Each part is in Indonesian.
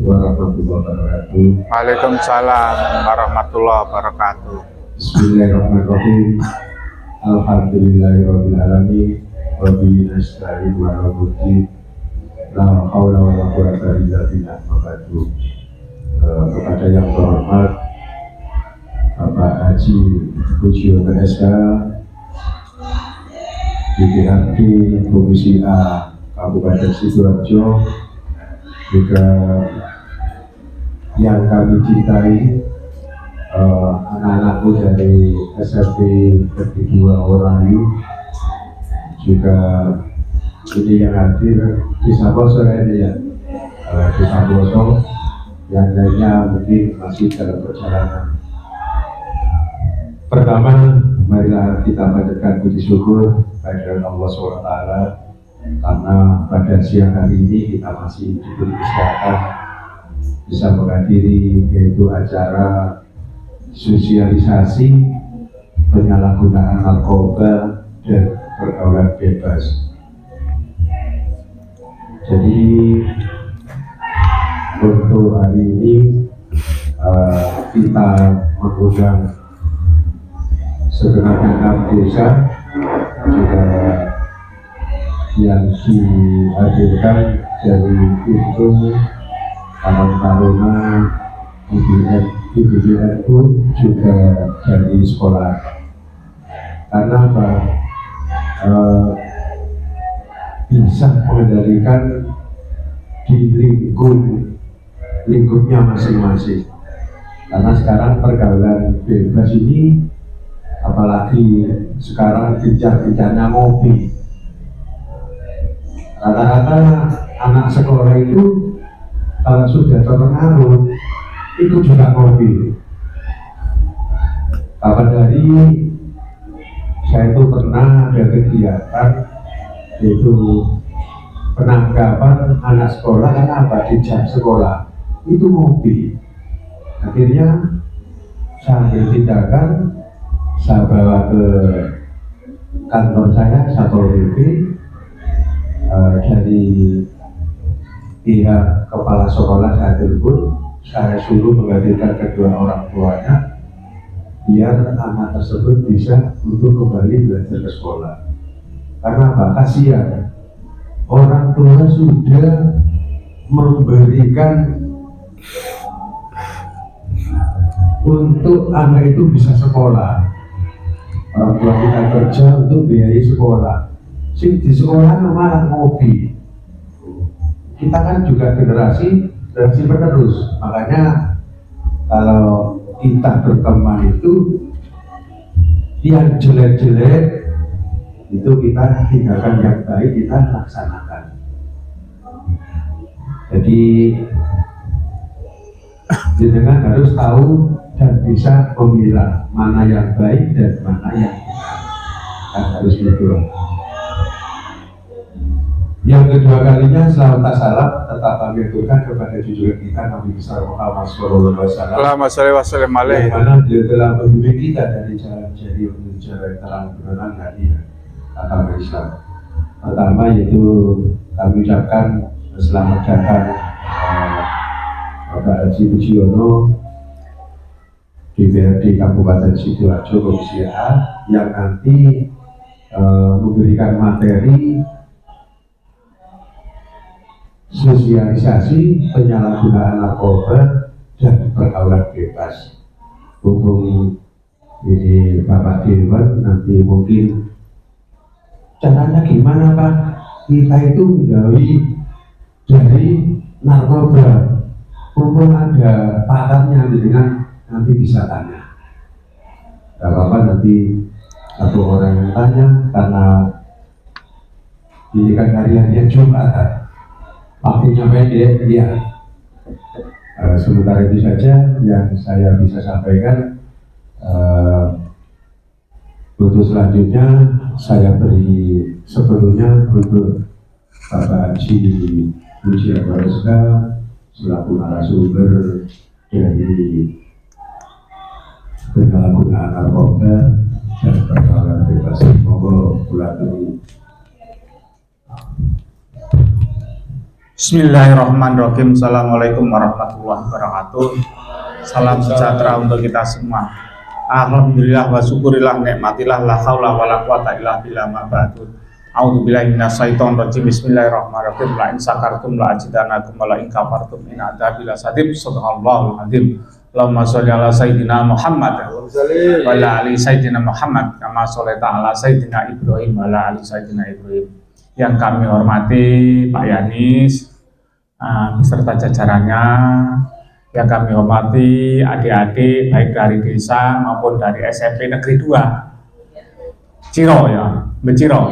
warahmatullahi wabarakatuh. Waalaikumsalam warahmatullahi wabarakatuh. Bismillahirrahmanirrahim. Alhamdulillahirabbil alamin. Wa bihi nasta'in wa nasta'in. La haula wala quwwata illa billah. Kepada yang terhormat Bapak Haji Pujiono SK, DPRD Komisi A Kabupaten Sidoarjo, juga yang kami cintai, anak-anakku dari SMP Negeri 2 Orayu, juga ini yang hadir di Saboso ini ya, di Saboso, yang lainnya mungkin masih dalam perjalanan. Pertama, marilah kita panjatkan puji syukur kepada Allah SWT, karena pada siang hari ini kita masih diberi kesempatan bisa menghadiri yaitu acara sosialisasi penyalahgunaan narkoba dan pergaulan bebas. Jadi untuk hari ini kita mengundang segenap desa, juga yang dihadirkan dari itu Taruna IBBNU, juga dari sekolah. Karena apa? Bisa mengendalikan di lingkupnya masing-masing. Karena sekarang pergaulan bebas ini, apalagi sekarang gencar-gencarnya ngopi. Rata-rata anak sekolah itu kalau sudah terpengaruh itu juga ngopi. Kapan dari saya itu pernah ada kegiatan yaitu penangkapan anak sekolah karena apa, di jam sekolah itu ngopi. Akhirnya saya ambil tindakan, saya bawa ke kantor saya, Satpol PP, dari pihak kepala sekolah saya telepon, saya suruh menghadirkan kedua orang tuanya biar anak tersebut bisa untuk kembali belajar ke sekolah. Karena apa? Kasihan, orang tua sudah memberikan untuk anak itu bisa sekolah. Orang tua kita kerja untuk biayai sekolah, sing di sekolah malah ngopi. Kita kan juga generasi penerus, makanya kalau kita berteman itu yang jelek-jelek itu kita tinggalkan, yang baik kita laksanakan. Jadi jenengan harus tahu dan bisa memilah mana yang baik dan mana yang benar, kan harus betul. Yang kedua kalinya, selamat tak salam tetap kami aturkan kepada junjungan kita Nabi besar Muhammad SAW, Allahumma sholli wa sallim alaihi. yang mana dia telah membimbing kita dari jalan jadi menuju jalan terang benerang hadiah agama Islam. Pertama yaitu kami ucapkan selamat datang Bapak Haji Pujiono, DPRD Kabupaten Sidoarjo Komisi A, yang nanti memberikan materi sosialisasi penyalahgunaan narkoba dan pergaulan bebas. Hubung ini Bapak Dewan, nanti mungkin caranya gimana Pak kita itu menjauhi dari narkoba. Mumpung ada pakarnya dengan nanti bisa tanya. Gak apa-apa, nanti satu orang yang tanya, karena ini kan hariannya Jumatan, waktunya pendek, ya. Sementara itu saja yang saya bisa sampaikan. Untuk selanjutnya saya beri sebelumnya untuk Bapak Haji Pujiono SK selaku narasumber dari penyalahgunaan narkoba dan pergaulan bebas. Monggo bulan ini. Bismillahirrahmanirrahim. Assalamualaikum warahmatullahi wabarakatuh. Salam sejahtera untuk kita semua. Alhamdulillah wa syukurillah nikmatillah la haula wala quwata illa billah ma ba'du. A'udzubillahi minasyaitonir rajim. Bismillahirrahmanirrahim. La in syakartum la azidannakum wa la in kafartum in adzabi lasadid. Shadaqallahul azim. Allahumma sholli ala sayyidina Muhammad wa ala ali sayyidina Muhammad kama sholaita ala sayyidina Ibrahim wa ala ali sayyidina Ibrahim. Yang kami hormati Pak Yanis beserta jajarannya, yang kami hormati adik-adik baik dari desa maupun dari SMP Negeri 2 Ciro ya, Beciro.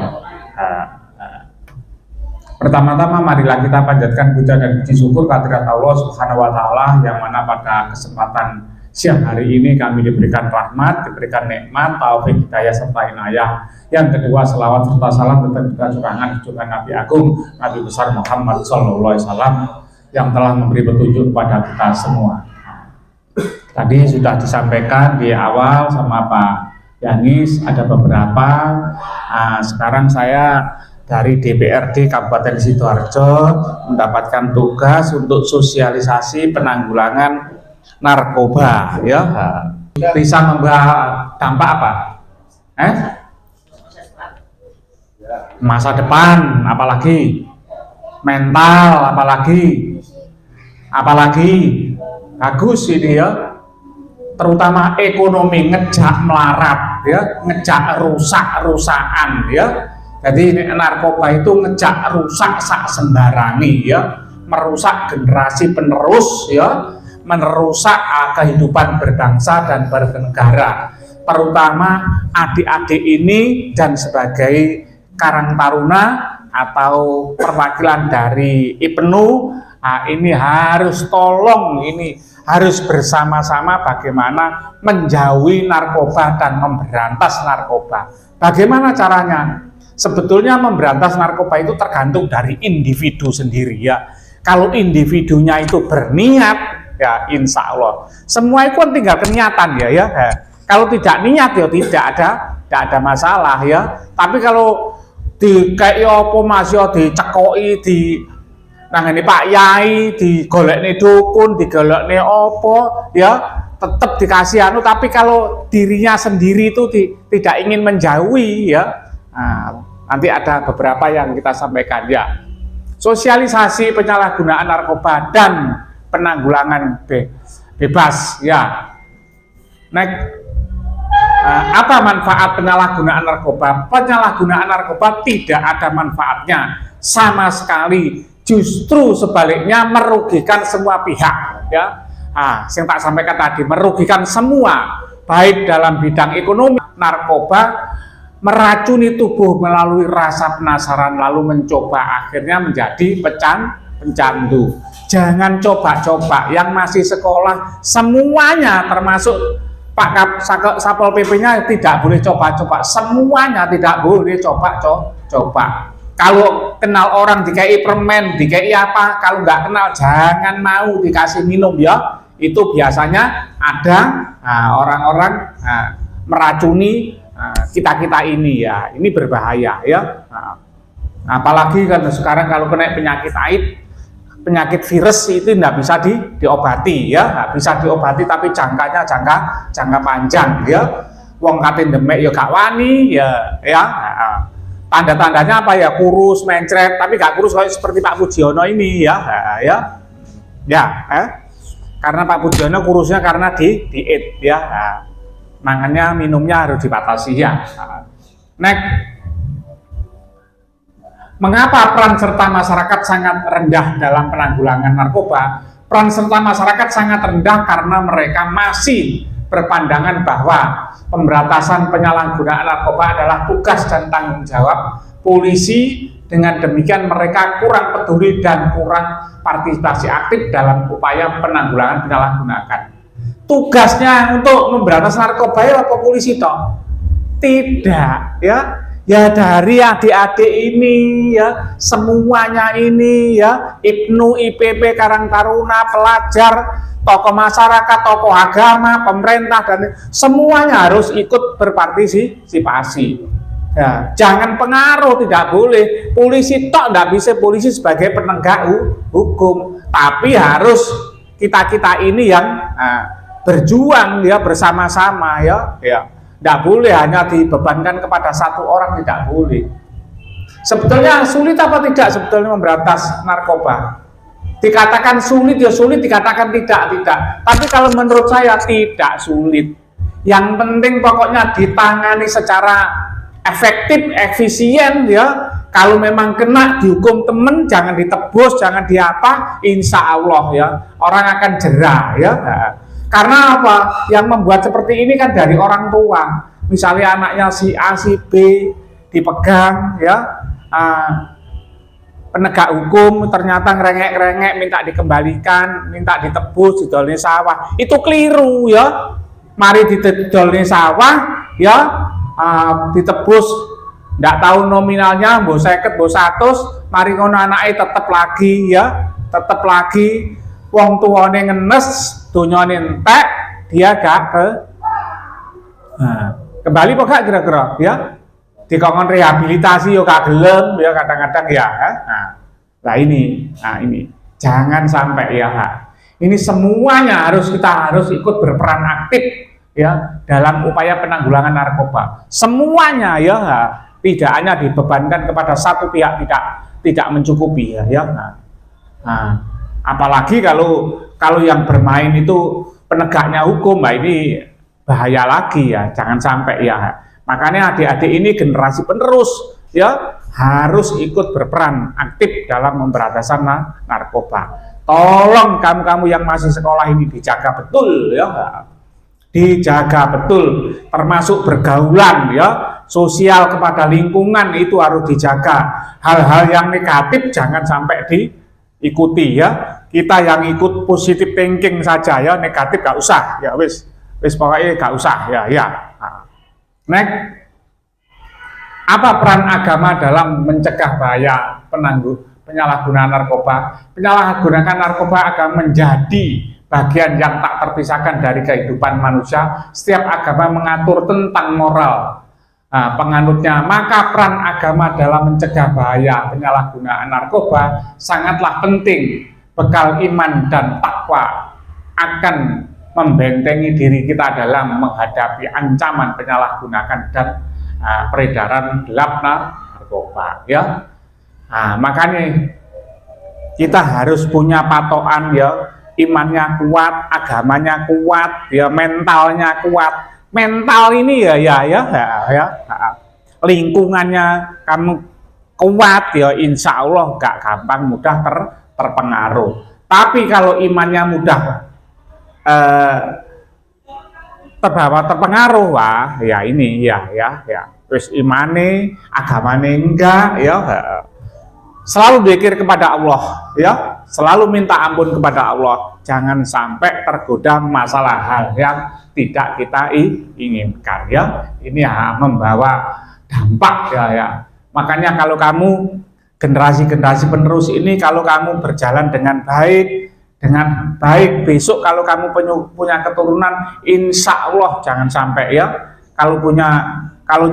Pertama-tama marilah kita panjatkan puja dan puji syukur kehadirat Allah Subhanahu wa taala yang mana pada kesempatan siang hari ini kami diberikan rahmat, diberikan nikmat, taufik, hidayah serta inayah. Yang kedua, selawat serta salam tetap juga curahan Nabi Agung, Nabi besar Muhammad Sallallahu Alaihi Wasallam yang telah memberi petunjuk kepada kita semua. Tadi sudah disampaikan di awal sama Pak Yanis ada beberapa. Sekarang saya dari DPRD Kabupaten Sidoarjo mendapatkan tugas untuk sosialisasi penanggulangan narkoba, ya. Bisa membawa dampak apa? Masa depan, apalagi mental, apalagi bagus ini ya, terutama ekonomi ngejak melarat ya, ngejak rusak-rusakan ya. Jadi narkoba itu ngejak rusak sak sembarangi ya, merusak generasi penerus ya, merusak kehidupan berbangsa dan bernegara, terutama adik-adik ini dan sebagai Karang Taruna atau perwakilan dari IPNU. Ini harus harus bersama-sama bagaimana menjauhi narkoba dan memberantas narkoba. Bagaimana caranya? Sebetulnya memberantas narkoba itu tergantung dari individu sendiri ya. Kalau individunya itu berniat, ya insya Allah semua itu kan tinggal kenyataan ya. Kalau tidak niat ya tidak ada masalah ya. Tapi kalau di kayak apa masih dicekoi di nangani Pak Yai, digolekne dukun, digolekne opo ya, tetap dikasih tapi kalau dirinya sendiri itu tidak ingin menjauhi ya. Nanti ada beberapa yang kita sampaikan ya. Sosialisasi penyalahgunaan narkoba dan penanggulangan bebas ya. Apa manfaat penyalahgunaan narkoba? Penyalahgunaan narkoba tidak ada manfaatnya sama sekali, justru sebaliknya merugikan semua pihak ya. Yang tak sampaikan tadi, merugikan semua, baik dalam bidang ekonomi. Narkoba meracuni tubuh melalui rasa penasaran lalu mencoba, akhirnya menjadi pencandu. Jangan coba-coba, yang masih sekolah semuanya termasuk Pak Satpol PP-nya tidak boleh coba-coba, semuanya tidak boleh coba-coba. Kalau kenal orang dikei permen, dikei apa, kalau nggak kenal jangan mau dikasih minum ya. Itu biasanya ada orang-orang meracuni kita ini ya. Ini berbahaya ya. Apalagi kan sekarang kalau kena penyakit virus itu tidak bisa diobati ya, nggak bisa diobati, tapi jangka panjang ya. Wong katin demek ya gak wani ya. Tanda-tandanya apa ya, kurus, mencret, tapi gak kurus kayak seperti Pak Pujiono ini ya. Karena Pak Pujiono kurusnya karena diet ya. Makanya minumnya harus dibatasi ya. Mengapa peran serta masyarakat sangat rendah dalam penanggulangan narkoba? Peran serta masyarakat sangat rendah karena mereka masih berpandangan bahwa pemberantasan penyalahgunaan narkoba adalah tugas dan tanggung jawab polisi. Dengan demikian mereka kurang peduli dan kurang partisipasi aktif dalam upaya penanggulangan penyalahgunaan. Tugasnya untuk memberantas narkoba ya apa polisi toh? Tidak ya. Ya dari adik-adik ini ya, semuanya ini ya, IPNU, IPP, Karang Taruna, pelajar, tokoh masyarakat, tokoh agama, pemerintah, dan semuanya harus ikut berpartisipasi. Ya, jangan pengaruh, tidak boleh. Polisi tok tidak bisa, polisi sebagai penegak hukum, tapi harus kita ini yang berjuang ya bersama-sama ya. Tidak boleh hanya dibebankan kepada satu orang, tidak boleh. Sebetulnya sulit apa tidak sebetulnya memberantas narkoba? Dikatakan sulit ya sulit, dikatakan tidak. Tapi kalau menurut saya tidak sulit. Yang penting pokoknya ditangani secara efektif, efisien ya. Kalau memang kena dihukum temen, jangan ditebus, jangan diapa, insya Allah ya orang akan jerah ya. Karena apa? Yang membuat seperti ini kan dari orang tua. Misalnya anaknya si A, si B dipegang ya. Penegak hukum ternyata ngerengek-ngerengek, minta dikembalikan, minta ditebus, didolnya sawah, itu keliru ya. Mari didolnya sawah ya, ditebus nggak tahu nominalnya, mbok 50, mbok 100, mari ngono anaknya tetep lagi ya, tetep lagi wong tuane ngenes, donyane entek, dia gak kembali kok gak kira-kira ya. Dikongkon rehabilitasi yo gak gelem ya kadang-kadang ya. Nah ini jangan sampai ya. Ini semuanya kita harus ikut berperan aktif ya dalam upaya penanggulangan narkoba. Semuanya ya, tidak hanya dibebankan kepada satu pihak, tidak mencukupi ya. Apalagi kalau yang bermain itu penegaknya hukum, ini bahaya lagi ya. Jangan sampai ya. Makanya adik-adik ini generasi penerus ya harus ikut berperan aktif dalam pemberantasan narkoba. Tolong kamu-kamu yang masih sekolah ini dijaga betul ya. Dijaga betul, termasuk pergaulan ya, sosial kepada lingkungan itu harus dijaga. Hal-hal yang negatif jangan sampai diikuti ya. Kita yang ikut positive thinking saja ya, negatif gak usah ya, wis pokoknya gak usah ya. Next, apa peran agama dalam mencegah bahaya penyalahgunaan narkoba? Penyalahgunaan narkoba akan menjadi bagian yang tak terpisahkan dari kehidupan manusia. Setiap agama mengatur tentang moral penganutnya, maka peran agama dalam mencegah bahaya penyalahgunaan narkoba sangatlah penting. Bekal iman dan takwa akan membentengi diri kita dalam menghadapi ancaman penyalahgunaan dan peredaran gelap narkoba ya. Makanya kita harus punya patokan ya, imannya kuat, agamanya kuat ya, mentalnya kuat. Mental ini ya lingkungannya kamu kuat ya, insya Allah gak gampang mudah terpengaruh. Tapi kalau imannya mudah terpengaruh, wah ya ini ya terus imane agamane enggak ya, selalu zikir kepada Allah ya, selalu minta ampun kepada Allah, jangan sampai tergoda masalah hal yang tidak kita inginkan ya. Ini membawa dampak ya. Makanya kalau kamu generasi penerus ini, kalau kamu berjalan dengan baik besok kalau kamu punya keturunan, insya Allah jangan sampai ya, kalau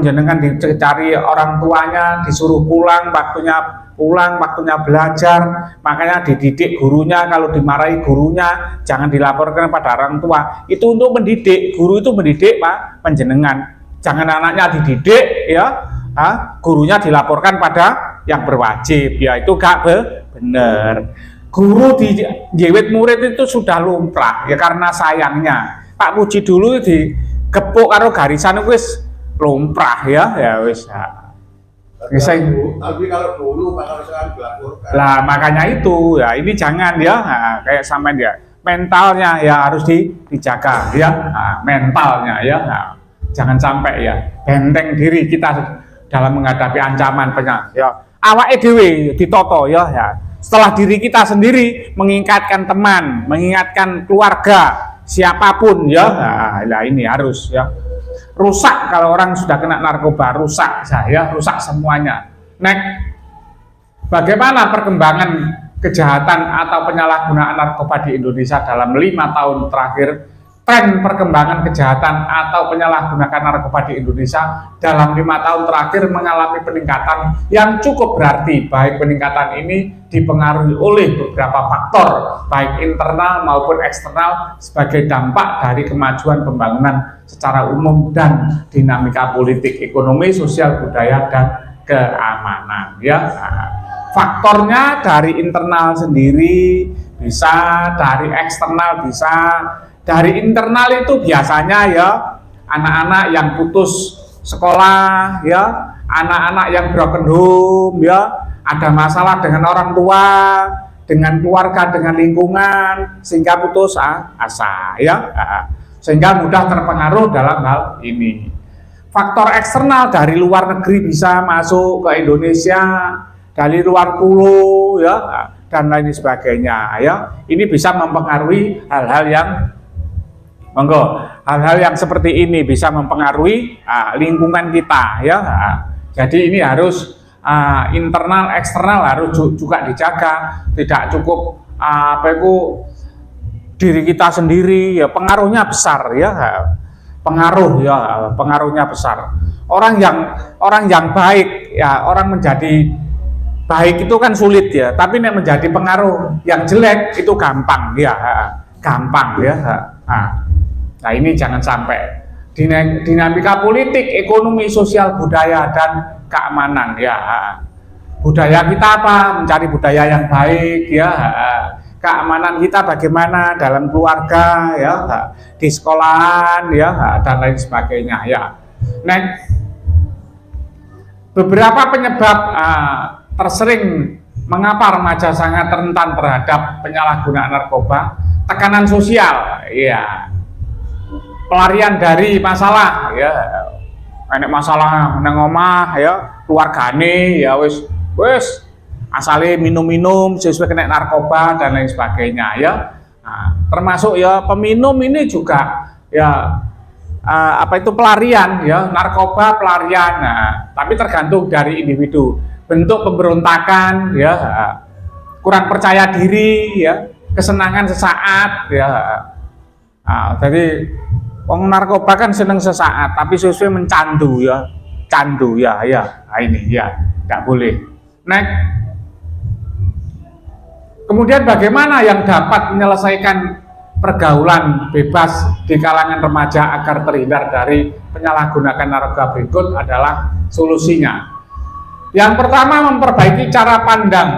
jenengan dicari orang tuanya disuruh pulang, waktunya belajar, makanya dididik gurunya, kalau dimarahi gurunya jangan dilaporkan pada orang tua. Itu untuk mendidik, guru itu mendidik Pak penjenengan, jangan anaknya dididik ya, gurunya dilaporkan pada yang berwajib ya, itu gak bener. Guru di jewet murid itu sudah lumrah ya, karena sayangnya Pak Puji dulu digepuk karo garisan wis lumrah ya wis. Tapi kalau dulu bakal sekarang dilaporkan. Lah makanya itu ya, ini jangan ya, kayak sampean ya, mentalnya ya harus dijaga ya, mentalnya ya, jangan sampai ya benteng diri kita dalam menghadapi ancaman ya. Awake dhewe ditoto ya. Setelah diri kita sendiri, mengingatkan teman, mengingatkan keluarga, siapapun ya. Nah ini harus ya. Rusak kalau orang sudah kena narkoba, rusak semuanya. Next, bagaimana perkembangan kejahatan atau penyalahgunaan narkoba di Indonesia dalam 5 tahun terakhir tren perkembangan kejahatan atau penyalahgunaan narkoba di Indonesia dalam 5 tahun terakhir mengalami peningkatan yang cukup berarti. Baik peningkatan ini dipengaruhi oleh beberapa faktor, baik internal maupun eksternal sebagai dampak dari kemajuan pembangunan secara umum dan dinamika politik, ekonomi, sosial, budaya, dan keamanan. Ya, faktornya dari internal sendiri bisa, dari eksternal bisa. Dari internal itu biasanya ya anak-anak yang putus sekolah, ya anak-anak yang broken home, ya ada masalah dengan orang tua, dengan keluarga, dengan lingkungan, sehingga putus asa, ya sehingga mudah terpengaruh dalam hal ini. Faktor eksternal dari luar negeri bisa masuk ke Indonesia, dari luar pulau, ya dan lain sebagainya, ya ini bisa mempengaruhi hal-hal yang hal-hal yang seperti ini bisa mempengaruhi lingkungan kita, ya. Jadi ini harus internal eksternal harus juga dijaga, tidak cukup diri kita sendiri, ya pengaruhnya besar, ya pengaruhnya besar. Orang yang baik, ya orang menjadi baik itu kan sulit, ya, tapi menjadi pengaruh yang jelek itu gampang, ya gampang, ya. Nah ini jangan sampai. Dinamika politik, ekonomi, sosial, budaya, dan keamanan, ya budaya kita apa? Mencari budaya yang baik, ya keamanan kita bagaimana dalam keluarga, ya di sekolahan, ya dan lain sebagainya, ya. Beberapa penyebab tersering mengapa remaja sangat rentan terhadap penyalahgunaan narkoba. Tekanan sosial, ya pelarian dari masalah, ya enek masalah nang omah, ya keluargane, ya wis asale minum-minum sesuai kena narkoba dan lain sebagainya, ya termasuk ya peminum ini juga ya pelarian, ya narkoba pelarian. Tapi tergantung dari individu, bentuk pemberontakan, ya kurang percaya diri, ya kesenangan sesaat, ya jadi wong narkoba kan seneng sesaat, tapi sesuai mencandu, ya candu, ya ini ya nggak boleh. Kemudian bagaimana yang dapat menyelesaikan pergaulan bebas di kalangan remaja agar terhindar dari penyalahgunaan narkoba? Berikut adalah solusinya. Yang pertama, memperbaiki cara pandang.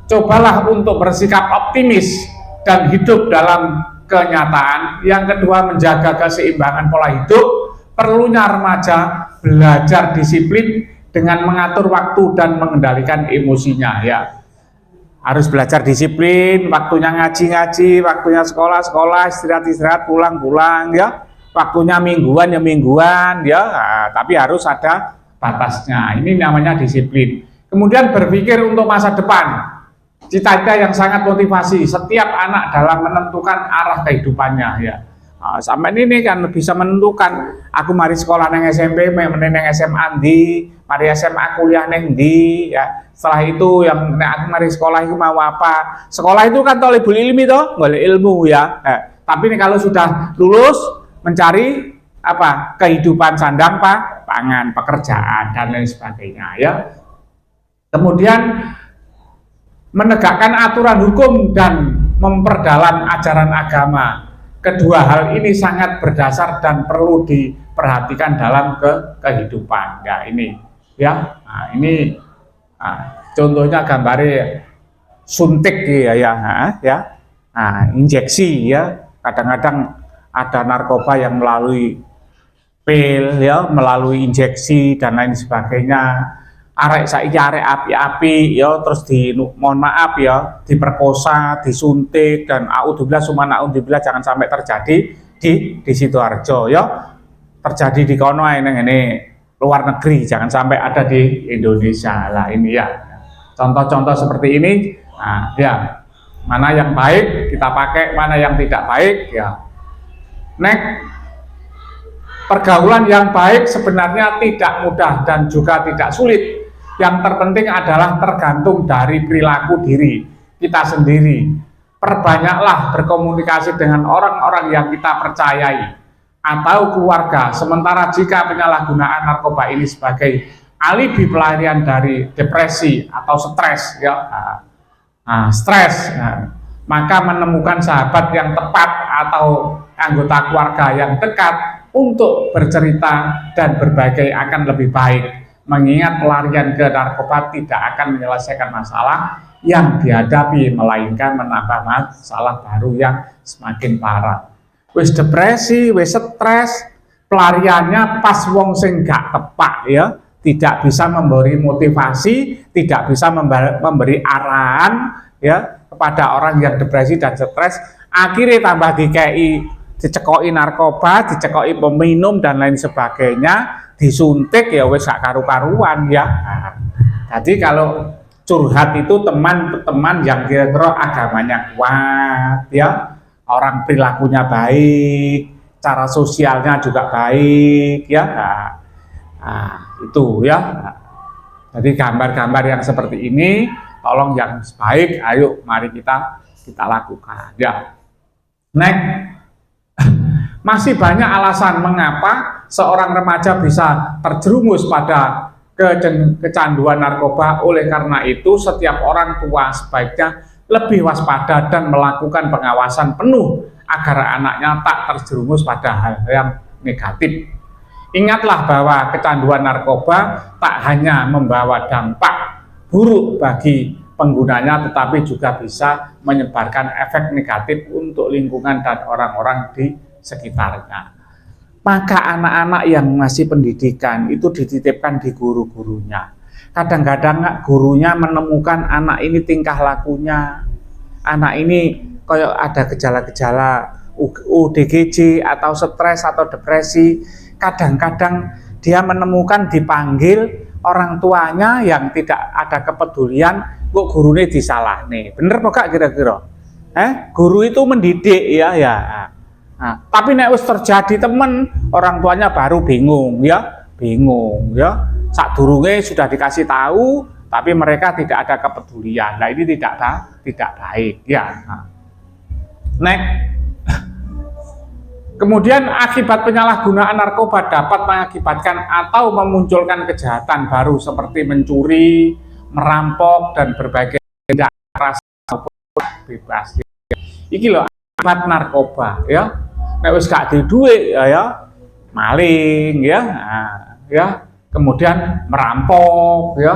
Cobalah untuk bersikap optimis dan hidup dalam kenyataan. Yang kedua, menjaga keseimbangan pola hidup. Perlunya remaja belajar disiplin dengan mengatur waktu dan mengendalikan emosinya, ya. Harus belajar disiplin, waktunya ngaji-ngaji, waktunya sekolah-sekolah, istirahat-istirahat, pulang-pulang, ya. Waktunya mingguan ya mingguan, ya. Tapi harus ada batasnya. Ini namanya disiplin. Kemudian berpikir untuk masa depan. Cita-cita yang sangat motivasi setiap anak dalam menentukan arah kehidupannya, ya. Sampai ini kan bisa menentukan aku mari sekolah neng SMP, neng SMA ndi, mari SMA kuliah neng ndi, ya. Setelah itu yang aku mari sekolah itu mau apa? Sekolah itu kan tolibul ilmi toh, boleh ilmu, ya. Tapi kalau sudah lulus mencari apa? Kehidupan sandang pangan, pekerjaan dan lain sebagainya, ya. Kemudian menegakkan aturan hukum dan memperdalam ajaran agama. Kedua hal ini sangat berdasar dan perlu diperhatikan dalam kehidupan. Ya ini, ya. Nah, ini contohnya gambarnya suntik, ya. Nah, injeksi, ya. Kadang-kadang ada narkoba yang melalui pil, ya, melalui injeksi dan lain sebagainya. Arek saiki arek api-api, ya, terus mohon maaf, ya, diperkosa, disuntik, dan audzubillah summa naudzubillah jangan sampai terjadi di Sidoarjo, ya, terjadi di kono ini luar negeri, jangan sampai ada di Indonesia lah ini, ya. Contoh-contoh seperti ini, nah, ya, mana yang baik kita pakai, mana yang tidak baik, ya. Pergaulan yang baik sebenarnya tidak mudah dan juga tidak sulit. Yang terpenting adalah tergantung dari perilaku diri kita sendiri. perbanyaklah berkomunikasi dengan orang-orang yang kita percayai atau keluarga. Sementara jika penyalahgunaan narkoba ini sebagai alibi pelarian dari depresi atau stres, ya, stres, maka menemukan sahabat yang tepat atau anggota keluarga yang dekat untuk bercerita dan berbagi akan lebih baik. Mengingat pelarian ke narkoba tidak akan menyelesaikan masalah yang dihadapi, melainkan menambah masalah baru yang semakin parah. Wis depresi, wis stres, pelariannya pas wong sing gak tepak, ya, tidak bisa memberi motivasi, tidak bisa memberi arahan, ya, kepada orang yang depresi dan stres. Akhirnya tambah dicekoki narkoba, dicekoki peminum dan lain sebagainya, disuntik, ya wis gak karu-karuan, ya. Jadi kalau curhat itu teman-teman yang kira-kira agamanya kuat, ya, orang perilakunya baik, cara sosialnya juga baik, ya. Itu, ya. Jadi gambar-gambar yang seperti ini, tolong yang baik, ayo mari kita lakukan, ya. Next. Masih banyak alasan mengapa seorang remaja bisa terjerumus pada kecanduan narkoba. Oleh karena itu, setiap orang tua sebaiknya lebih waspada dan melakukan pengawasan penuh agar anaknya tak terjerumus pada hal yang negatif. Ingatlah bahwa kecanduan narkoba tak hanya membawa dampak buruk bagi penggunanya, tetapi juga bisa menyebarkan efek negatif untuk lingkungan dan orang-orang di sekitarnya. Maka anak-anak yang masih pendidikan itu dititipkan di guru-gurunya. Kadang-kadang gurunya menemukan anak ini tingkah lakunya, anak ini kayak ada gejala-gejala ODGJ atau stres atau depresi. Kadang-kadang dia menemukan dipanggil orang tuanya yang tidak ada kepedulian, kok gurunya disalah nih. Bener apa gak kira-kira? Guru itu mendidik, ya. Tapi nek wis terjadi temen, orang tuanya baru bingung, ya. Sadurunge sudah dikasih tahu, tapi mereka tidak ada kepedulian. Nah, ini tidak baik, ya. Kemudian akibat penyalahgunaan narkoba dapat mengakibatkan atau memunculkan kejahatan baru seperti mencuri, merampok, dan berbagai tindak keras bebas. Iki loh akibat narkoba, ya. Nek wis gak di duit, ya maling, ya. Kemudian merampok, ya.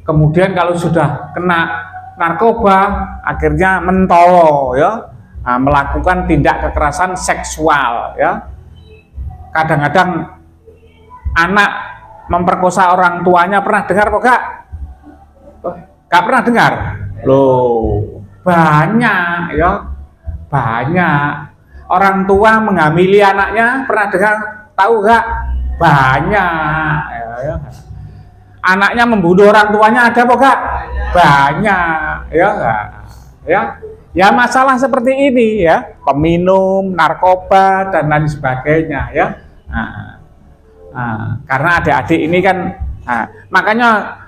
Kemudian kalau sudah kena narkoba, akhirnya mentolo, ya. Melakukan tindak kekerasan seksual, ya. Kadang-kadang anak memperkosa orang tuanya, pernah dengar apa gak? Gak pernah dengar? Loh, banyak, ya. Banyak. Orang tua menghamili anaknya, pernah dengar? Tahu gak? Banyak, ya. Anaknya membunuh orang tuanya, ada apa gak? Banyak, ya. Ya masalah seperti ini, ya, peminum, narkoba, dan lain sebagainya, ya. Karena adik-adik ini kan, makanya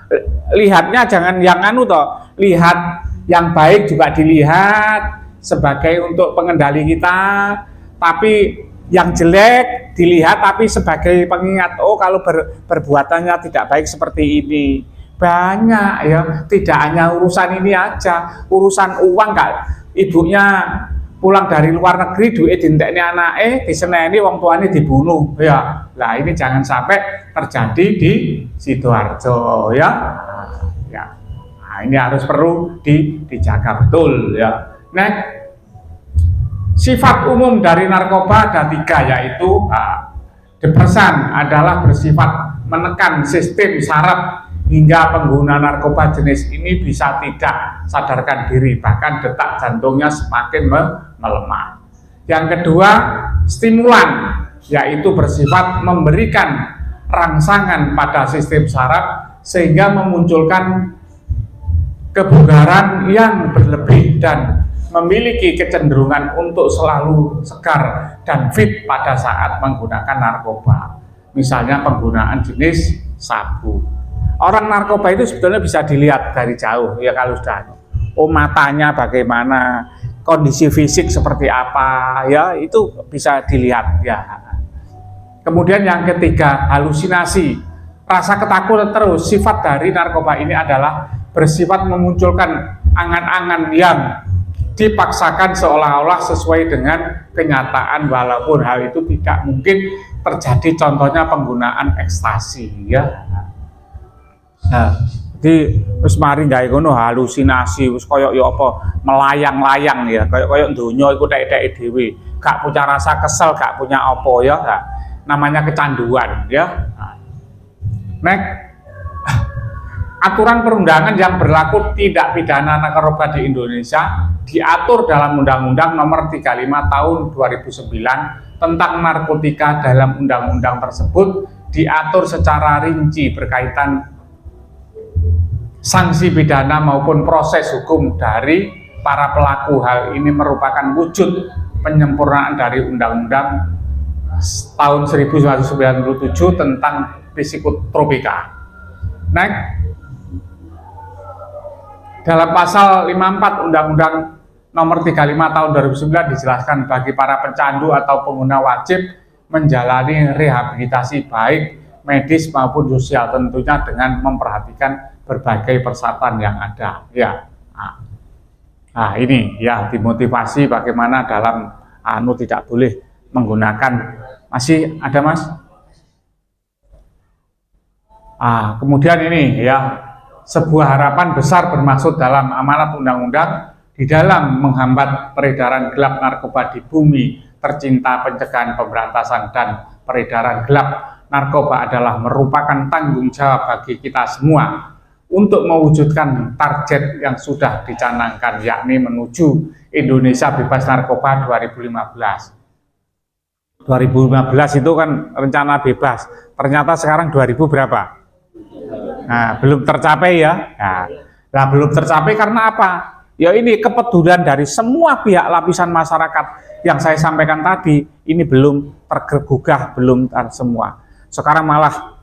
lihatnya jangan yang lihat yang baik juga dilihat sebagai untuk pengendali kita, tapi yang jelek dilihat tapi sebagai pengingat, oh kalau perbuatannya tidak baik seperti ini. Banyak, ya, tidak hanya urusan ini aja, urusan uang gak, ibunya pulang dari luar negeri, duit dintekne anake, diseneni wong tuane dibunuh, ya. Nah, ini jangan sampai terjadi di Sidoarjo, ya. Nah, ini harus perlu dijaga betul, ya. Sifat umum dari narkoba ada 3, yaitu depresan adalah bersifat menekan sistem saraf hingga pengguna narkoba jenis ini bisa tidak sadarkan diri, bahkan detak jantungnya semakin melemah. Yang kedua, stimulan, yaitu bersifat memberikan rangsangan pada sistem saraf sehingga memunculkan kebugaran yang berlebih dan memiliki kecenderungan untuk selalu segar dan fit pada saat menggunakan narkoba. Misalnya penggunaan jenis sabu. Orang narkoba itu sebetulnya bisa dilihat dari jauh, ya, kalau sudah matanya bagaimana, kondisi fisik seperti apa, ya itu bisa dilihat ya. Kemudian yang ketiga, halusinasi, rasa ketakutan terus. Sifat dari narkoba ini adalah bersifat memunculkan angan-angan yang dipaksakan seolah-olah sesuai dengan kenyataan, walaupun hal itu tidak mungkin terjadi. Contohnya penggunaan ekstasi ya. Nah, jadi wis mari gawe ngono halusinasi, wis koyo ya apa melayang-layang ya, koyo donya iku tek-teke dhewe, gak punya rasa kesel, gak punya apa ya, nah, namanya kecanduan ya. Nek aturan perundangan yang berlaku tidak pidana narkoba di Indonesia diatur dalam Undang-Undang Nomor 35 Tahun 2009 tentang narkotika. Dalam undang-undang tersebut diatur secara rinci berkaitan sanksi pidana maupun proses hukum dari para pelaku. Hal ini merupakan wujud penyempurnaan dari Undang-Undang tahun 1997 tentang psikotropika. Next, dalam pasal 54 Undang-Undang Nomor 35 Tahun 2009 dijelaskan bagi para pecandu atau pengguna wajib menjalani rehabilitasi baik medis maupun sosial, tentunya dengan memperhatikan berbagai persyaratan yang ada ya. Nah ini ya, dimotivasi bagaimana dalam tidak boleh menggunakan. Masih ada Mas? Kemudian ini ya, sebuah harapan besar bermaksud dalam amanat undang-undang di dalam menghambat peredaran gelap narkoba di bumi tercinta. Pencegahan, pemberantasan, dan peredaran gelap narkoba adalah merupakan tanggung jawab bagi kita semua untuk mewujudkan target yang sudah dicanangkan, yakni menuju Indonesia bebas narkoba 2015. 2015 itu kan rencana bebas, ternyata sekarang 2000 berapa? Nah, belum tercapai ya. Nah, belum tercapai karena apa? Ya ini kepedulian dari semua pihak lapisan masyarakat yang saya sampaikan tadi, ini belum tergugah, belum semua. Sekarang malah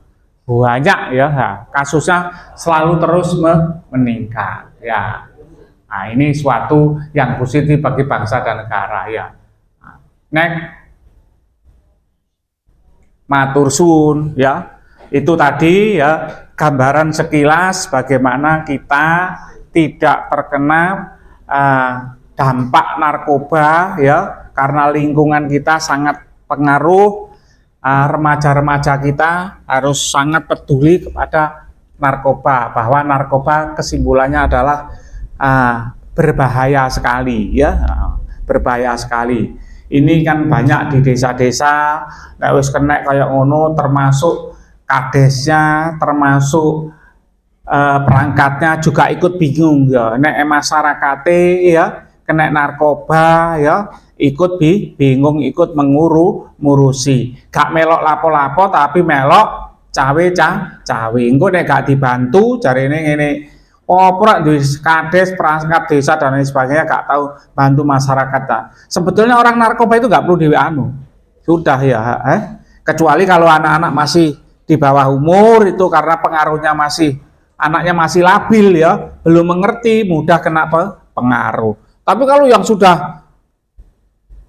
banyak ya, kasusnya selalu terus meningkat ya. Nah, ini suatu yang positif bagi bangsa dan negara ya. Next, matur suwun ya. Itu tadi ya, gambaran sekilas bagaimana kita tidak terkena dampak narkoba ya, karena lingkungan kita sangat pengaruh. Remaja-remaja kita harus sangat peduli kepada narkoba, bahwa narkoba kesimpulannya adalah berbahaya sekali ya, berbahaya sekali. Ini kan banyak di desa-desa, nek wis kena kayak ngono, termasuk kadesnya, termasuk perangkatnya juga ikut bingung ya. Nek masyarakate ya kena narkoba ya, ikut bingung, ikut ngurusi. Gak melok lapo-lapo tapi melok cawe. Engko nek gak dibantu jarene ngene, ora duwe kades, perangkat desa dan lain sebagainya, gak tahu bantu masyarakat. Sebetulnya orang narkoba itu gak perlu sudah ya, kecuali kalau anak-anak masih di bawah umur, itu karena pengaruhnya anaknya masih labil ya, belum mengerti, mudah kena pengaruh. Tapi kalau yang sudah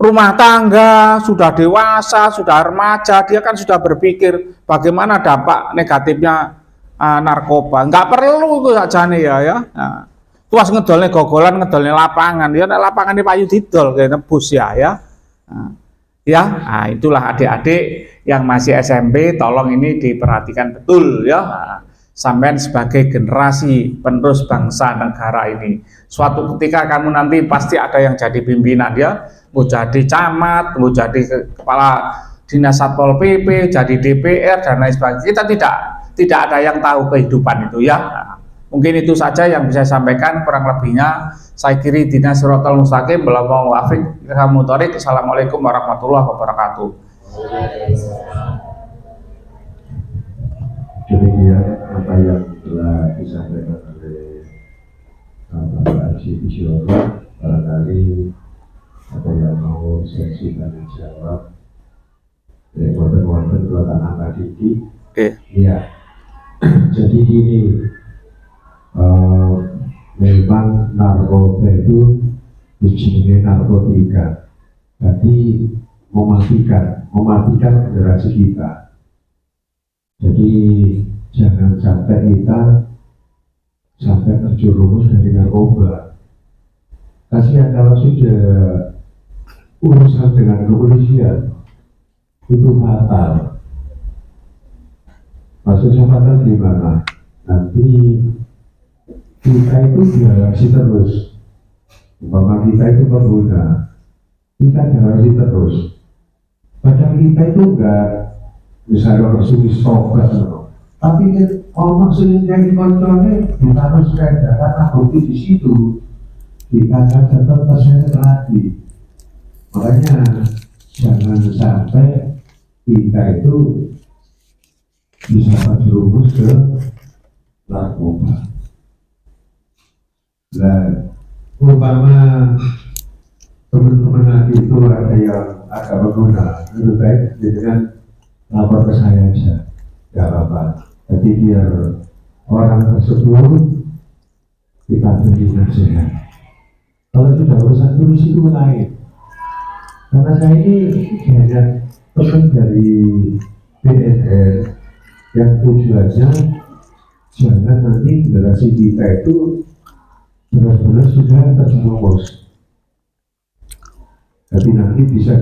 rumah tangga, sudah dewasa, sudah remaja, dia kan sudah berpikir bagaimana dampak negatifnya narkoba. Nggak perlu itu saja nih ya. Nah, tuas ngedolnya gogolan, ngedolnya lapangan, ya lapangan di payu didol kayak nebus ya. Nah, itulah adik-adik yang masih SMP, tolong ini diperhatikan betul ya. Sampean sebagai generasi penerus bangsa negara ini, suatu ketika kamu nanti pasti ada yang jadi pimpinan ya, mau jadi camat, mau jadi kepala dinas satpol PP, jadi DPR dan lain sebagainya. Kita tidak ada yang tahu kehidupan itu ya. Mungkin itu saja yang bisa saya sampaikan, kurang lebihnya saya kiri dinas siratal mustaqim, belum wafik kamu torik. Assalamualaikum warahmatullahi wabarakatuh. Demikian apa yang telah disampaikan oleh Bapak Haji Bisyono. Barangkali ada yang mau sesi tanya jawab dari wonten dua tanah tadi. Iya. Jadi gini, memang narkoba itu dijenengi narkotika, jadi mematikan generasi kita. Jadi jangan sampai kita sampai terjerumus dari narkoba. Kasihan kalau sudah urusan dengan kepolisian itu fatal. Maksudnya fatal gimana? Nanti kita itu diawasi terus. Umpama kita itu pengguna, kita diawasi terus. Padahal kita itu enggak misalnya resmi tobat, tapi maksudnya dari kontrolnya kita harus sepeda karena bukti di situ kita akan tetap terseret lagi. Makanya jangan sampai kita itu bisa terjerumus ke narkoba. Dan umpama teman-teman nanti itu ada yang agak pengguna, lebih baik dengan lapor ke saya aja, gak apa-apa. Jadi biar orang tersebut kita beri nasihat. Kalau sudah urusan tulis itu lain. Karena saya ini hanya teman dari BNN yang tujuannya jangan nanti generasi kita itu benar-benar sudah terjerumus. Jadi nanti bisa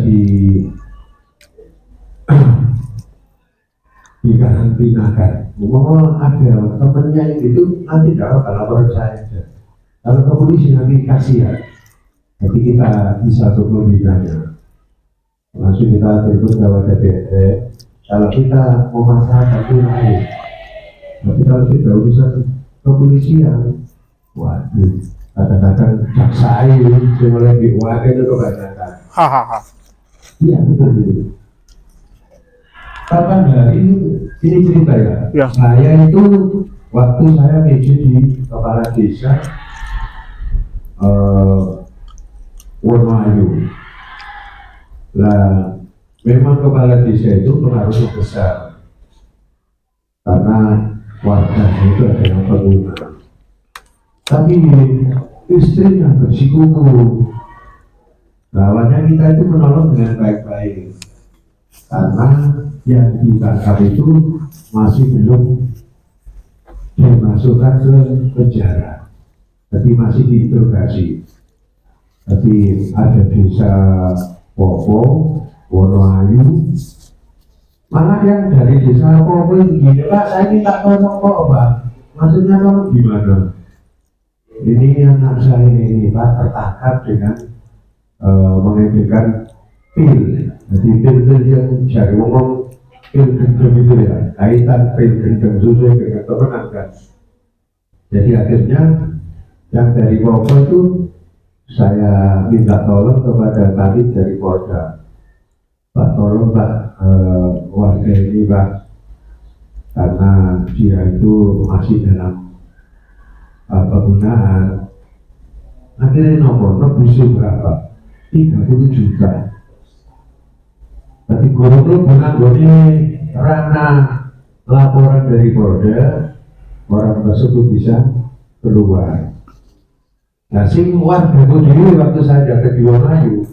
dikarantinakan. Ada temennya yang itu nanti tidak akan lapor saya. Kalau ke polisi nanti kasihan. Jadi kita bisa tunggu bidangnya. Langsung kita telepon ke DPR. Kalau kita memasarkan itu lain. Tapi kalau sudah urusan kepolisian, waduh, kadang-kadang jaksa itu mulai diwakil itu kebanyakan. Hahaha. Iya betul itu. Kapan hari ini cerita ya? Ya. Saya itu waktu saya PJ di kepala desa Wonoayu. Nah, memang kepala desa itu pengaruhnya besar karena warganya itu ada yang pengguna. Tapi istrinya bersikuku. Awalnya kita itu menolong dengan baik-baik karena yang ditangkap itu masih belum dimasukkan ke penjara, jadi masih diinterogasi. Jadi ada desa Popo, Wonoayu, malah yang dari desa Popo itu gini, Pak, saya minta tolong kok, Pak. Maksudnya tolong gimana? Ini anak saya ini, Pak, tertangkap dengan mengedarkan pil. Jadi pil yang jari ngomong pil gendeng itu ya, kaitan pil gendeng sesuai dengan temenan kan. Jadi akhirnya yang dari Popo itu saya minta tolong kepada Kadif dari Polda. Pak, tolong Pak, warga ini Pak, karena dia itu masih dalam penggunaan. Akhirnya nomor berapa? 30 juta. Tapi guru menangguni ranah laporan dari Polda, orang tersebut bisa keluar. Nah, sing warga sendiri waktu saya jaga di Wonoayu,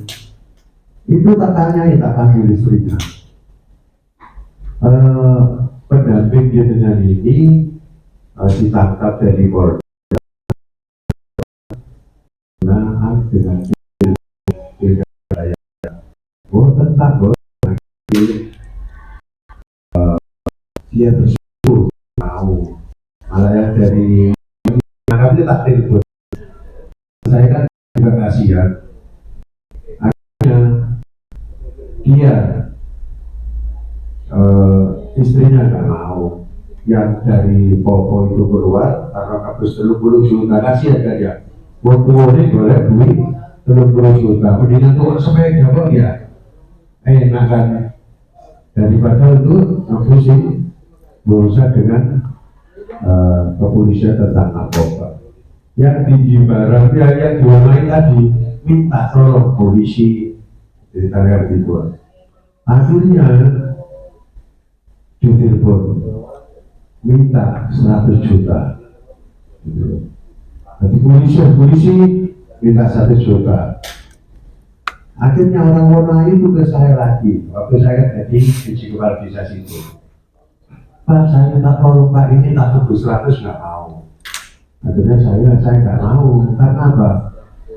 itu tak tanyai, tak panggil istrinya. Pendamping dia dengan ini ditangkap dari Polda. Nah, dengan tentang dia tersebut tahu malah yang dari menangkapnya tak telepon saya kan juga kasihan. Akhirnya dia istrinya nggak mau yang dari Popo itu keluar karena habis 30 juta. Kasihan kan ya, waktu ini boleh duit 30 juta mendingan tuh sepeda kok ya enak kan, daripada itu ngapusin berusaha dengan kepolisian tentang narkoba. Yang di Jimbaran yang diomongin tadi minta tolong polisi ditanya gitu. Akhirnya ditelepon minta 100 juta. Jadi polisi minta 1 juta. Akhirnya orang Wonoayu itu ke saya lagi, waktu saya jadi biji kepala desa situ. Pak, saya minta tolong Pak, ini tak tebus 100 nggak mau. Akhirnya saya nggak mau, karena apa?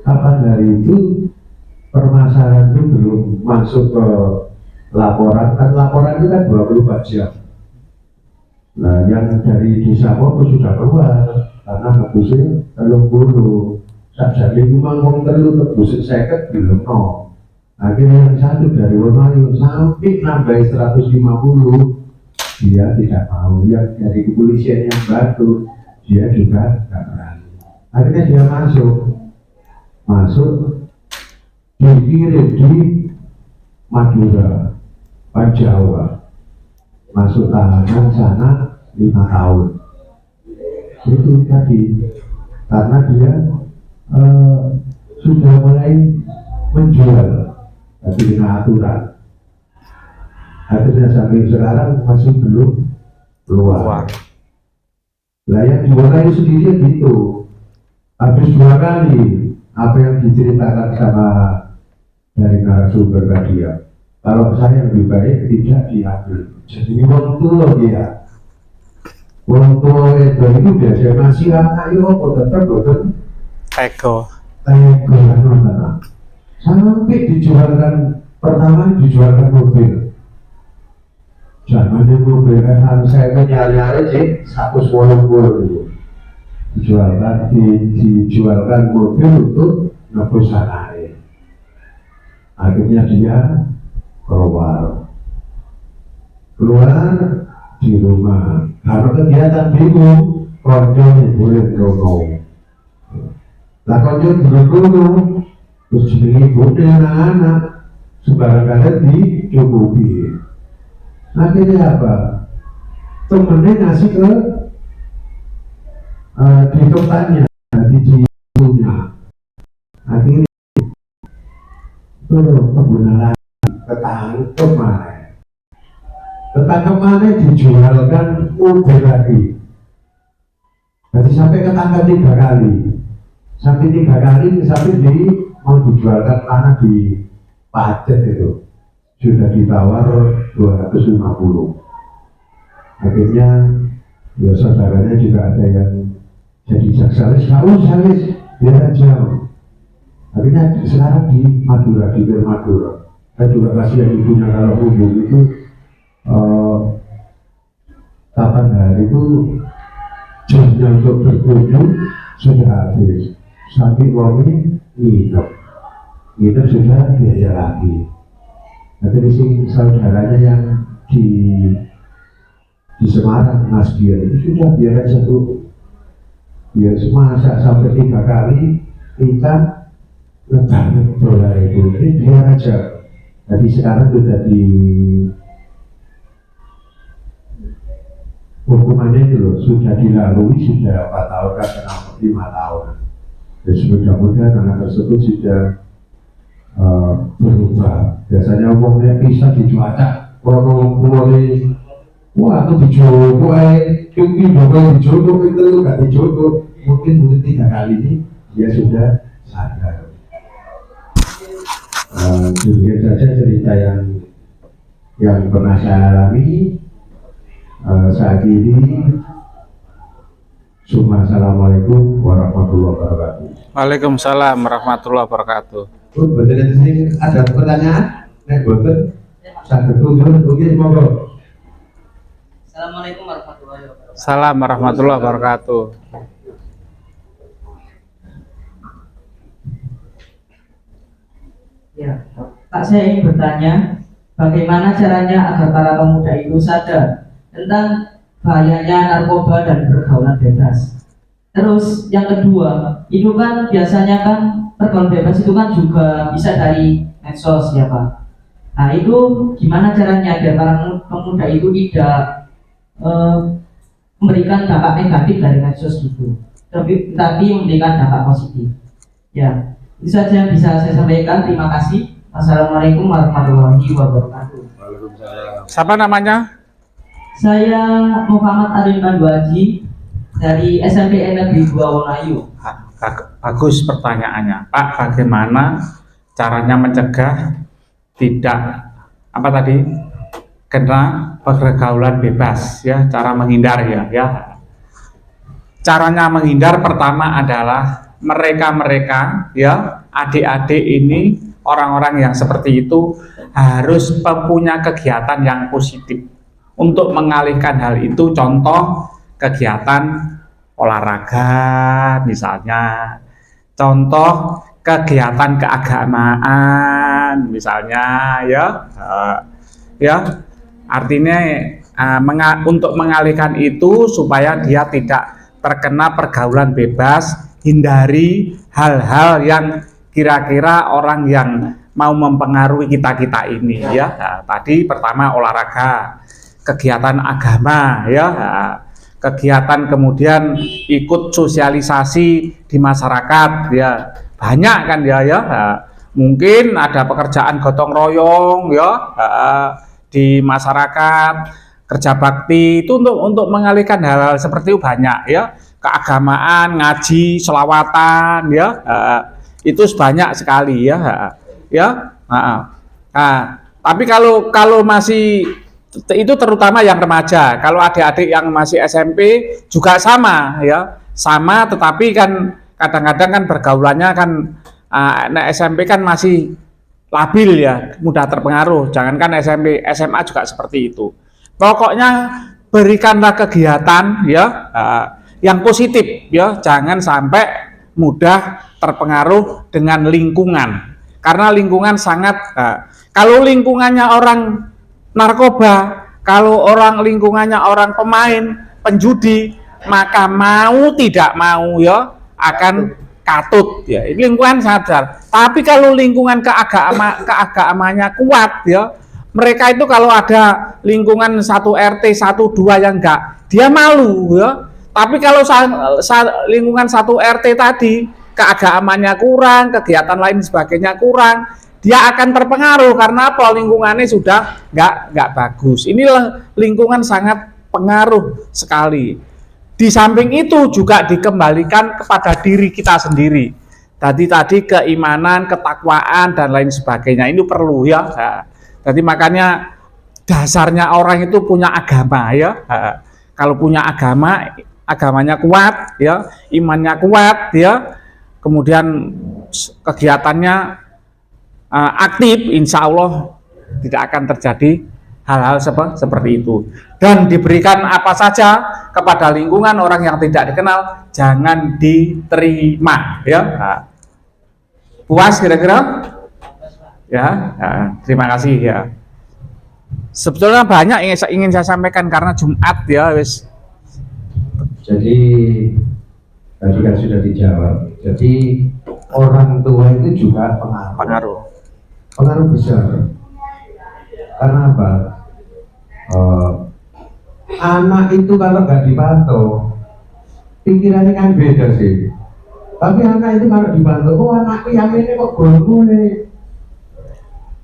Kapan dari itu permasalahan itu belum masuk ke laporan, kan laporan itu kan 24 jam. Nah, yang dari desa Mopo sudah keluar, karena tebusnya 30. Jadi memang mau tebusin 50 belum no. Akhirnya yang satu dari Wonoayu sampai nambah 150, dia tidak mau. Yang dari kepolisian yang batu, dia juga tidak berani. Akhirnya dia masuk dikirim di Madura, Jawa, masuk tahanan sana 5 tahun. Itu tadi karena dia sudah mulai menjual, tapi dengan aturan. Akhirnya sampai sekarang masih belum keluar. Lah yang Wonoayu sendiri gitu, habis 2 kali apa yang diceritakan sama dari narasumber tadi ya. Kalau saya lebih baik tidak diambil. Jadi wong tua dia, wong tua itu biasa masih anak yo tetap boten Ego. Sampai dijualkan, pertama dijualkan mobil. Zamannya mobil kan saya nyari-nyari sih 180 dulu. Dijualkan mobil untuk nebus anaknya. Akhirnya dia keluar di rumah. Karena kegiatan bingung, konconya boleh ngomong. Lah konco dulu terus jenenge bode anak-anak sembarang kali dicukupi. Akhirnya apa? Temennya ngasih ke di tempatnya, di punya. Akhirnya itu penggunaan ketangkep mana dijualkan mobil lagi. Jadi sampai ketangkep 3 kali. Sampai 3 kali mau dijualkan tanah di Pacet itu sudah ditawar 250. Akhirnya ya saudaranya juga ada yang jadi jaksa salis biar aja. Akhirnya sekarang di Madura, di Madura. Saya juga kasih yang ibunya kalau hubung itu kapan hari itu jamnya untuk berkunjung sudah habis. Sampai wangi nginep sudah biaya lagi. Nanti di sini saudaranya yang di Semarang, Mas Biar itu sudah biar aja tuh, biar masak sampai 3 kali kita ngebanget bola itu, ini biar aja. Jadi sekarang sudah di hukumannya itu loh, sudah dilalui sudah 4 tahun kan 5 tahun. Dan mudah-mudahan anak tersebut sudah berubah. Biasanya umumnya bisa dicuaca kronologi mulai wah aku dijodoh tinggi bapak dijodoh itu lu gak dijodoh. Mungkin 3 kali ini dia sudah sadar. Demikian saja cerita yang pernah saya alami saat ini. Assalamualaikum warahmatullahi wabarakatuh. Waalaikumsalam warahmatullahi wabarakatuh. Betul di sini ada pertanyaan? Betul. Saya betul. Oke, monggo. Assalamualaikum warahmatullahi wabarakatuh. Salam warahmatullahi wabarakatuh. Ya, Pak, saya ingin bertanya, bagaimana caranya agar para pemuda itu sadar tentang bahayanya narkoba dan pergaulan bebas. Terus yang kedua, itu kan biasanya kan pergaulan bebas itu kan juga bisa dari medsos ya Pak. Nah itu gimana caranya agar para pemuda itu tidak memberikan dampak negatif dari medsos gitu, tapi memberikan dampak positif. Ya, itu saja yang bisa saya sampaikan. Terima kasih. Wassalamualaikum warahmatullahi wabarakatuh. Siapa namanya? Saya Muhammad Arif Pandu Haji dari SMP Negeri 2 Wonoayu. Bagus pertanyaannya, Pak. Bagaimana caranya mencegah tidak apa tadi kena pergaulan bebas ya, cara menghindar ya. Caranya menghindar pertama adalah mereka ya, adik-adik ini, orang-orang yang seperti itu harus punya kegiatan yang positif untuk mengalihkan hal itu. Contoh kegiatan olahraga misalnya, contoh kegiatan keagamaan misalnya ya artinya untuk mengalihkan itu supaya dia tidak terkena pergaulan bebas, hindari hal-hal yang kira-kira orang yang mau mempengaruhi kita ini ya. Tadi pertama olahraga, kegiatan agama ya, kegiatan kemudian ikut sosialisasi di masyarakat ya, banyak kan ya. Mungkin ada pekerjaan gotong royong ya di masyarakat, kerja bakti itu untuk mengalihkan hal-hal seperti itu banyak ya. Keagamaan, ngaji, selawatan ya, itu banyak sekali ya. Tapi kalau masih itu terutama yang remaja. Kalau adik-adik yang masih SMP juga sama ya, sama, tetapi kan kadang-kadang kan pergaulannya kan SMP kan masih labil ya, mudah terpengaruh. Jangankan SMP, SMA juga seperti itu. Pokoknya berikanlah kegiatan ya yang positif ya, jangan sampai mudah terpengaruh dengan lingkungan. Karena lingkungan sangat kalau lingkungannya orang narkoba, kalau lingkungannya orang pemain, penjudi, maka mau tidak mau ya akan katut ya. Ini lingkungan sadar. Tapi kalau lingkungan keagamaannya kuat ya, mereka itu kalau ada lingkungan satu RT 1 2 yang enggak, dia malu ya. Tapi kalau lingkungan satu RT tadi keagamaannya kurang, kegiatan lain sebagainya kurang, dia akan terpengaruh karena apa? Lingkungannya sudah enggak bagus. Ini lingkungan sangat pengaruh sekali. Di samping itu juga dikembalikan kepada diri kita sendiri. Tadi keimanan, ketakwaan dan lain sebagainya ini perlu ya. Jadi makanya dasarnya orang itu punya agama ya. Kalau punya agama, agamanya kuat ya, imannya kuat ya, kemudian kegiatannya aktif, insya Allah tidak akan terjadi hal-hal seperti itu. Dan diberikan apa saja kepada lingkungan orang yang tidak dikenal, jangan diterima ya. Puas kira-kira? Ya, terima kasih ya. Sebetulnya banyak yang ingin saya sampaikan karena Jumat ya, wis. Jadi tadi kan sudah dijawab. Jadi orang tua itu juga pengaruh besar. Karena apa? Anak itu kalau nggak dipantau, pikirannya kan beda sih. Tapi anak itu kalau dipantau, oh anakku yang ini kok golek.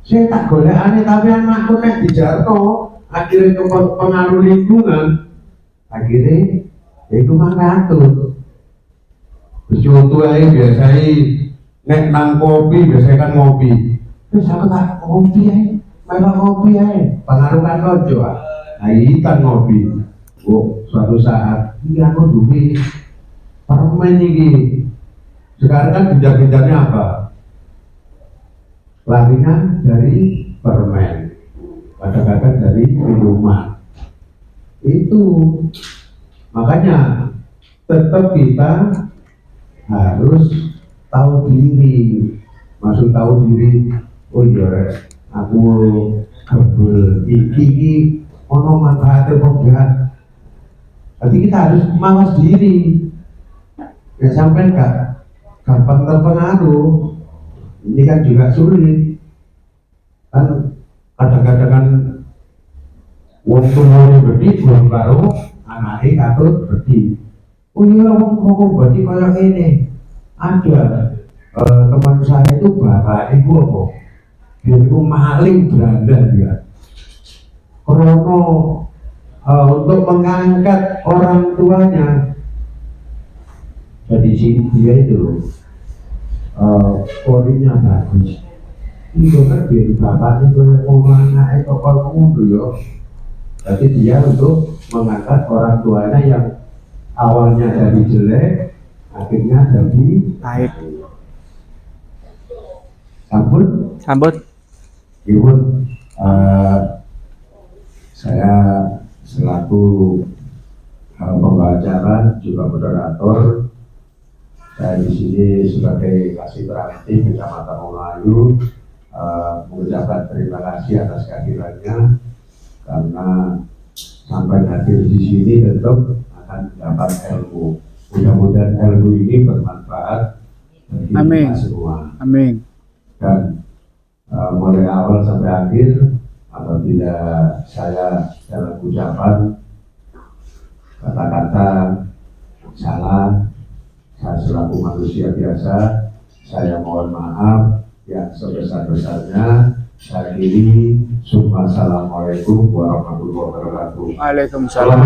Saya tak golek aneh, tapi anakku nek dijarno, akhirnya ke pengaruh lingkungan, akhirnya itu mah katut. Contoh aja biasanya nek nang kopi, biasanya kan ngopi. Terus aku tak ngopi aja, malah ngopi aja, pengaruh kan lojo. Nah kan ngopi. Oh suatu saat, ini aku duwe permen ini. Sekarang kan genjar-genjarnya apa? Larinya dari permen, kadang-kadang dari minuman. Itu makanya tetap kita harus tahu diri. Maksud tahu diri, oh iya aku gebel iki ono manfaatnya enggak. Jadi kita harus mawas diri. Ya sampai enggak gampang terpengaruh. Ini kan juga sulit. Kan kadang-kadang kan wong tua bedi belum baru anaknya katut bedi. Oh iya wong bedi kayak ini. Ada teman saya itu bapak ibu apa? Dia itu maling beranda dia. Karena untuk mengangkat orang tuanya Jadi dia itu poinnya bagus. Itu kan biar bapak itu orang naik kapal kamu dulu. Jadi dia untuk mengangkat orang tuanya yang awalnya dari jelek, akhirnya jadi Baik. Sampun, Sambut. Ibu, saya selaku pembawa acara juga moderator. Saya di sini sebagai kasih praktik Kecamatan Melayu mengucapkan terima kasih atas kehadirannya karena sampai hadir di sini tentu akan dapat ilmu. Mudah-mudahan ilmu ini bermanfaat bagi Amin. kita semua. Amin. Dan mulai awal sampai akhir apabila saya dalam ucapan kata-kata salah, saya selaku manusia biasa, saya mohon maaf yang sebesar-besarnya. Saya akhiri. Assalamualaikum warahmatullahi wabarakatuh. Waalaikumsalam.